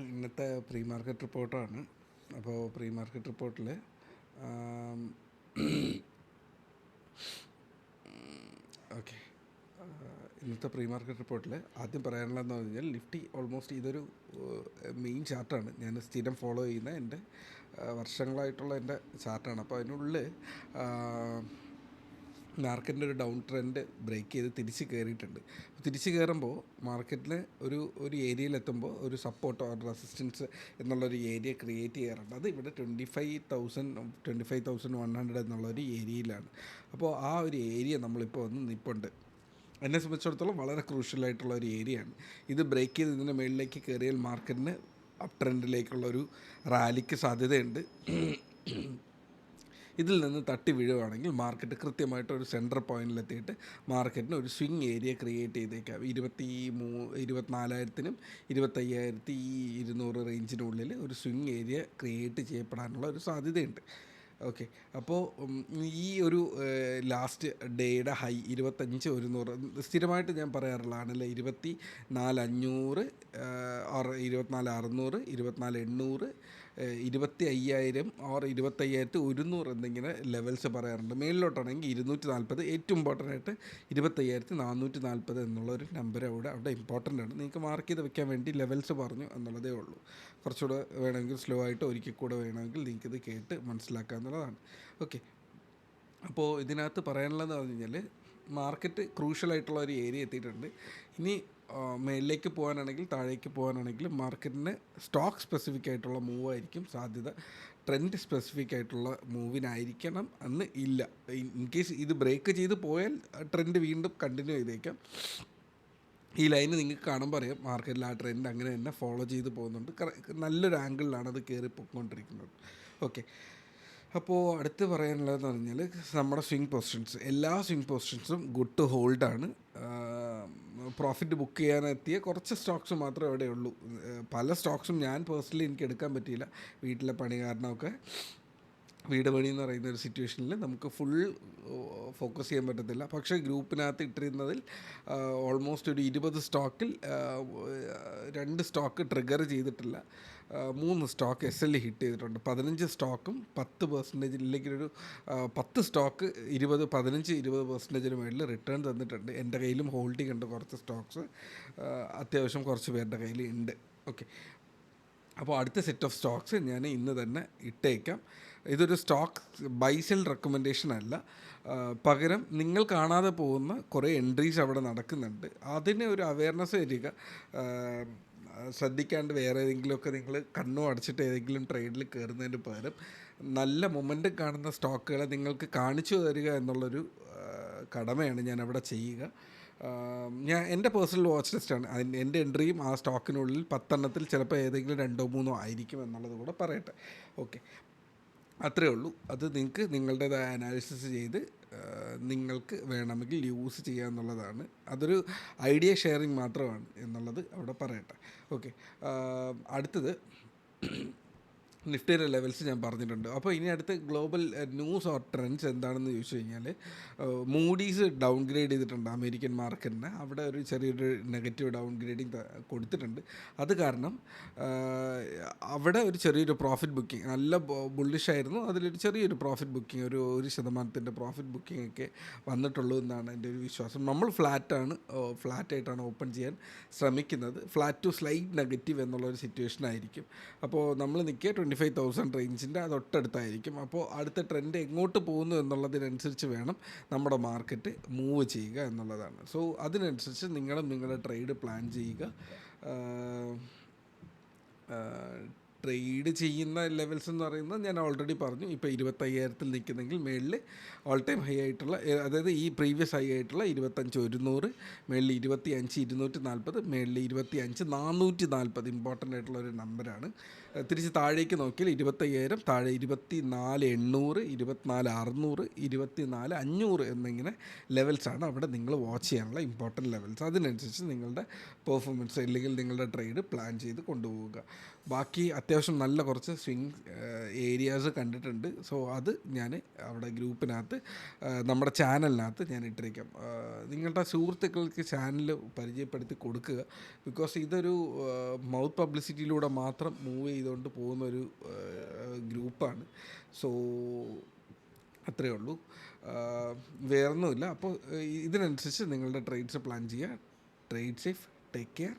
ഇന്നത്തെ pre market റിപ്പോർട്ടാണ്. അപ്പോൾ പ്രീ മാർക്കറ്റ് റിപ്പോർട്ടിൽ ഓക്കെ, ഇന്നത്തെ പ്രീ മാർക്കറ്റ് റിപ്പോർട്ടിൽ ആദ്യം പറയാനുള്ളതെന്ന് പറഞ്ഞു കഴിഞ്ഞാൽ നിഫ്റ്റി ഓൾമോസ്റ്റ് ഇതൊരു മെയിൻ ചാർട്ടാണ്. ഞാൻ സ്ഥിരം ഫോളോ ചെയ്യുന്ന എൻ്റെ വർഷങ്ങളായിട്ടുള്ള എൻ്റെ ചാർട്ടാണ്. അപ്പോൾ അതിനുള്ളിൽ മാർക്കറ്റിൻ്റെ ഒരു ഡൗൺ ട്രെൻഡ് ബ്രേക്ക് ചെയ്ത് തിരിച്ച് കയറിയിട്ടുണ്ട്. തിരിച്ച് കയറുമ്പോൾ മാർക്കറ്റിൽ ഒരു ഏരിയയിലെത്തുമ്പോൾ ഒരു സപ്പോർട്ട് ഓർ റെസിസ്റ്റൻസ് എന്നുള്ളൊരു ഏരിയ ക്രിയേറ്റ് ചെയ്യാറുണ്ട്. അത് ഇവിടെ 25,100 എന്നുള്ളൊരു ഏരിയയിലാണ്. അപ്പോൾ ആ ഒരു ഏരിയ നമ്മളിപ്പോൾ വന്ന് നിൽപ്പുണ്ട്. എന്നെ സംബന്ധിച്ചിടത്തോളം വളരെ ക്രൂഷ്യലായിട്ടുള്ള ഒരു ഏരിയയാണ്. ഇത് ബ്രേക്ക് ചെയ്ത് ഇതിൻ്റെ മുകളിലേക്ക് കയറിയാൽ മാർക്കറ്റിന് അപ് ട്രെൻഡിലേക്കുള്ളൊരു റാലിക്ക് സാധ്യതയുണ്ട്. ഇതിൽ നിന്ന് തട്ടി വീഴുവാണെങ്കിൽ മാർക്കറ്റ് കൃത്യമായിട്ടൊരു സെൻറ്റർ പോയിൻറ്റിലെത്തിയിട്ട് മാർക്കറ്റിന് ഒരു സ്വിങ് ഏരിയ ക്രിയേറ്റ് ചെയ്തേക്കാം. 24,000-നും 25,200 റേഞ്ചിനുള്ളിൽ ഒരു സ്വിങ് ഏരിയ ക്രിയേറ്റ് ചെയ്യപ്പെടാനുള്ള ഒരു സാധ്യതയുണ്ട്. ഓക്കെ, അപ്പോൾ ഈ ഒരു ലാസ്റ്റ് ഡേയുടെ ഹൈ 25,100 സ്ഥിരമായിട്ട് ഞാൻ പറയാറുള്ളതാണല്ലേ. 24,500 ഓർ 24,600, 24,800, 25,000 ഓർ 25,100 എന്നിങ്ങനെ ലെവൽസ് പറയാറുണ്ട്. മേളിലോട്ടാണെങ്കിൽ 240, ഏറ്റവും ഇമ്പോർട്ടൻ്റ് ആയിട്ട് 25,440 എന്നുള്ളൊരു നമ്പർ അവിടെ ഇമ്പോർട്ടൻ്റ് ആണ്. നിങ്ങൾക്ക് മാർക്ക് ചെയ്ത് വെക്കാൻ വേണ്ടി ലെവൽസ് പറഞ്ഞു എന്നുള്ളതേ ഉള്ളൂ. കുറച്ചുകൂടെ വേണമെങ്കിൽ സ്ലോ ആയിട്ട് ഒരിക്കൽ കൂടെ വേണമെങ്കിൽ നിങ്ങൾക്കിത് കേട്ട് മനസ്സിലാക്കാമെന്നുള്ളതാണ്. ഓക്കെ, അപ്പോൾ ഇതിനകത്ത് പറയാനുള്ളതെന്ന് പറഞ്ഞു കഴിഞ്ഞാൽ മാർക്കറ്റ് ക്രൂഷ്യലായിട്ടുള്ള ഒരു ഏരിയ എത്തിയിട്ടുണ്ട്. ഇനി മേളിലേക്ക് പോകാനാണെങ്കിൽ താഴേക്ക് പോകാനാണെങ്കിൽ മാർക്കറ്റിന് സ്റ്റോക്ക് സ്പെസിഫിക് ആയിട്ടുള്ള മൂവായിരിക്കും സാധ്യത. ട്രെൻഡ് സ്പെസിഫിക് ആയിട്ടുള്ള മൂവിനായിരിക്കണം എന്ന് ഇല്ല. ഇൻ കേസ് ഇത് ബ്രേക്ക് ചെയ്ത് പോയാൽ ട്രെൻഡ് വീണ്ടും കണ്ടിന്യൂ ചെയ്തേക്കാം. ഈ ലൈന് നിങ്ങൾക്ക് കാണുമ്പോൾ അറിയാം മാർക്കറ്റിൽ ആ ട്രെൻഡ് അങ്ങനെ തന്നെ ഫോളോ ചെയ്ത് പോകുന്നുണ്ട്. നല്ലൊരു ആംഗിളിലാണ് അത് കയറി പൊയ്ക്കൊണ്ടിരിക്കുന്നത്. ഓക്കെ, അപ്പോൾ അടുത്ത് പറയാനുള്ളതെന്ന് പറഞ്ഞാൽ നമ്മുടെ സ്വിങ് പൊസിഷൻസ്, എല്ലാ സ്വിങ് പൊസിഷൻസും ഗുഡ് ടു ഹോൾഡാണ്. പ്രോഫിറ്റ് ബുക്ക് ചെയ്യാനെത്തിയ കുറച്ച് സ്റ്റോക്സ് മാത്രമേ അവിടെ ഉള്ളൂ. പല സ്റ്റോക്സും ഞാൻ പേഴ്സണലി എനിക്ക് എടുക്കാൻ പറ്റിയില്ല. വീട്ടിലെ പണി കാരണമൊക്കെ, വീട് പണി എന്ന് പറയുന്ന ഒരു സിറ്റുവേഷനിൽ നമുക്ക് ഫുൾ ഫോക്കസ് ചെയ്യാൻ പറ്റത്തില്ല. പക്ഷേ ഗ്രൂപ്പിനകത്ത് ഇട്ടിരുന്നതിൽ ഓൾമോസ്റ്റ് ഒരു 20 സ്റ്റോക്കിൽ 2 സ്റ്റോക്ക് ട്രിഗർ ചെയ്തിട്ടില്ല, 3 സ്റ്റോക്ക് SL ഹിറ്റ് ചെയ്തിട്ടുണ്ട്. 15 സ്റ്റോക്കും 10% ഇല്ലെങ്കിൽ ഒരു 10 സ്റ്റോക്ക് 15-20% മേളിൽ റിട്ടേൺ തന്നിട്ടുണ്ട്. എൻ്റെ കയ്യിലും ഹോൾഡിംഗ് ഉണ്ട് കുറച്ച് സ്റ്റോക്സ്, അത്യാവശ്യം കുറച്ച് പേരുടെ കയ്യിൽ ഉണ്ട്. ഓക്കെ, അപ്പോൾ അടുത്ത സെറ്റ് ഓഫ് സ്റ്റോക്സ് ഞാൻ ഇന്ന് തന്നെ ഇട്ടേക്കാം. ഇതൊരു സ്റ്റോക്ക് ബൈ സെൽ റെക്കമെൻഡേഷൻ അല്ല, പകരം നിങ്ങൾ കാണാതെ പോകുന്ന കുറേ എൻട്രീസ് അവിടെ നടക്കുന്നുണ്ട്. അതിന് ഒരു അവയർനെസ് തരിക. ശ്രദ്ധിക്കാണ്ട് വേറെ ഏതെങ്കിലുമൊക്കെ നിങ്ങൾ കണ്ണും അടച്ചിട്ട് ഏതെങ്കിലും ട്രേഡിൽ കയറുന്നതിന് പകരം നല്ല മൊമെൻറ്റം കാണുന്ന സ്റ്റോക്കുകളെ നിങ്ങൾക്ക് കാണിച്ചു തരിക എന്നുള്ളൊരു കടമയാണ് ഞാൻ അവിടെ ചെയ്യുക. ഞാൻ എൻ്റെ പേഴ്സണൽ വാച്ച് ലിസ്റ്റാണ്. എൻ്റെ എൻട്രിയും ആ സ്റ്റോക്കിനുള്ളിൽ 10 എണ്ണത്തിൽ ചിലപ്പോൾ ഏതെങ്കിലും 2-3 ആയിരിക്കും എന്നുള്ളത് കൂടെ പറയട്ടെ. ഓക്കെ, അത്രയേ ഉള്ളൂ. അത് നിങ്ങൾക്ക് നിങ്ങളുടേതായ അനാലിസിസ് ചെയ്ത് നിങ്ങൾക്ക് വേണമെങ്കിൽ യൂസ് ചെയ്യുക എന്നുള്ളതാണ്. അതൊരു ഐഡിയ ഷെയറിങ് മാത്രമാണ് എന്നുള്ളത് അവിടെ പറയട്ടെ. ഓക്കെ, അടുത്തത് നിഫ്റ്റിയുടെ ലെവൽസ് ഞാൻ പറഞ്ഞിട്ടുണ്ട്. അപ്പോൾ ഇനി അടുത്ത് ഗ്ലോബൽ ന്യൂസ് ഓർ ട്രെൻഡ്സ് എന്താണെന്ന് ചോദിച്ചു കഴിഞ്ഞാൽ, മൂഡീസ് ഡൗൺ ഗ്രേഡ് ചെയ്തിട്ടുണ്ട് അമേരിക്കൻ മാർക്കറ്റിന്. അവിടെ ഒരു ചെറിയൊരു നെഗറ്റീവ് ഡൗൺ ഗ്രേഡിങ് കൊടുത്തിട്ടുണ്ട്. അത് കാരണം അവിടെ ഒരു ചെറിയൊരു പ്രോഫിറ്റ് ബുക്കിംഗ്, നല്ല ബുള്ളിഷ് ആയിരുന്നു, അതിലൊരു ചെറിയൊരു പ്രോഫിറ്റ് ബുക്കിംഗ്, ഒരു 1% പ്രോഫിറ്റ് ബുക്കിംഗ് ഒക്കെ വന്നിട്ടുള്ളൂ എന്നാണ് എൻ്റെ ഒരു വിശ്വാസം. നമ്മൾ ഫ്ലാറ്റായിട്ടാണ് ഓപ്പൺ ചെയ്യാൻ ശ്രമിക്കുന്നത്. ഫ്ലാറ്റ് ടു സ്ലൈറ്റ് നെഗറ്റീവ് എന്നുള്ളൊരു സിറ്റുവേഷൻ ആയിരിക്കും. അപ്പോൾ നമ്മൾ നിൽക്കുക 25,000 റേഞ്ചിൻ്റെ തൊട്ടടുത്തായിരിക്കും. അപ്പോൾ അടുത്ത ട്രെൻഡ് എങ്ങോട്ട് പോകുന്നു എന്നുള്ളതിനനുസരിച്ച് വേണം നമ്മുടെ മാർക്കറ്റ് മൂവ് ചെയ്യുക എന്നുള്ളതാണ്. സോ അതിനനുസരിച്ച് നിങ്ങളുടെ ട്രേഡ് പ്ലാൻ ചെയ്യുക. ട്രേഡ് ചെയ്യുന്ന ലെവൽസ് എന്ന് പറയുന്നത് ഞാൻ ഓൾറെഡി പറഞ്ഞു. ഇപ്പോൾ 25,000 നിൽക്കുന്നെങ്കിൽ മേളിൽ ഓൾ ടൈം ഹൈ ആയിട്ടുള്ള, അതായത് ഈ പ്രീവിയസ് ഹൈ ആയിട്ടുള്ള 25,100, മേളിൽ 25,240, മേളിൽ 25,440 ഇമ്പോർട്ടൻ്റ് ആയിട്ടുള്ള ഒരു നമ്പറാണ്. തിരിച്ച് താഴേക്ക് നോക്കിയാൽ 25,000, താഴെ 24,800, 24,600, 24,500 എന്നിങ്ങനെ ലെവൽസാണ് അവിടെ നിങ്ങൾ വാച്ച് ചെയ്യാനുള്ള ഇമ്പോർട്ടൻറ്റ് ലെവൽസ്. അതിനനുസരിച്ച് നിങ്ങളുടെ പെർഫോമൻസ് അല്ലെങ്കിൽ നിങ്ങളുടെ ട്രേഡ് പ്ലാൻ ചെയ്ത് കൊണ്ടുപോവുക. ബാക്കി അത്യാവശ്യം അത്യാവശ്യം നല്ല കുറച്ച് സ്വിങ് ഏരിയാസ് കണ്ടിട്ടുണ്ട്. സോ അത് ഞാൻ അവിടെ ഗ്രൂപ്പിനകത്ത് നമ്മുടെ ചാനലിനകത്ത് ഞാൻ ഇട്ടിരിക്കാം. നിങ്ങളുടെ സുഹൃത്തുക്കൾക്ക് ചാനൽ പരിചയപ്പെടുത്തി കൊടുക്കുക. ബിക്കോസ് ഇതൊരു മൗത്ത് പബ്ലിസിറ്റിയിലൂടെ മാത്രം മൂവ് ചെയ്തുകൊണ്ട് പോകുന്നൊരു ഗ്രൂപ്പാണ്. സോ അത്രയേ ഉള്ളൂ, വേറൊന്നുമില്ല. അപ്പോൾ ഇതിനനുസരിച്ച് നിങ്ങളുടെ ട്രേഡ്സ് പ്ലാൻ ചെയ്യുക. Trade safe, take care.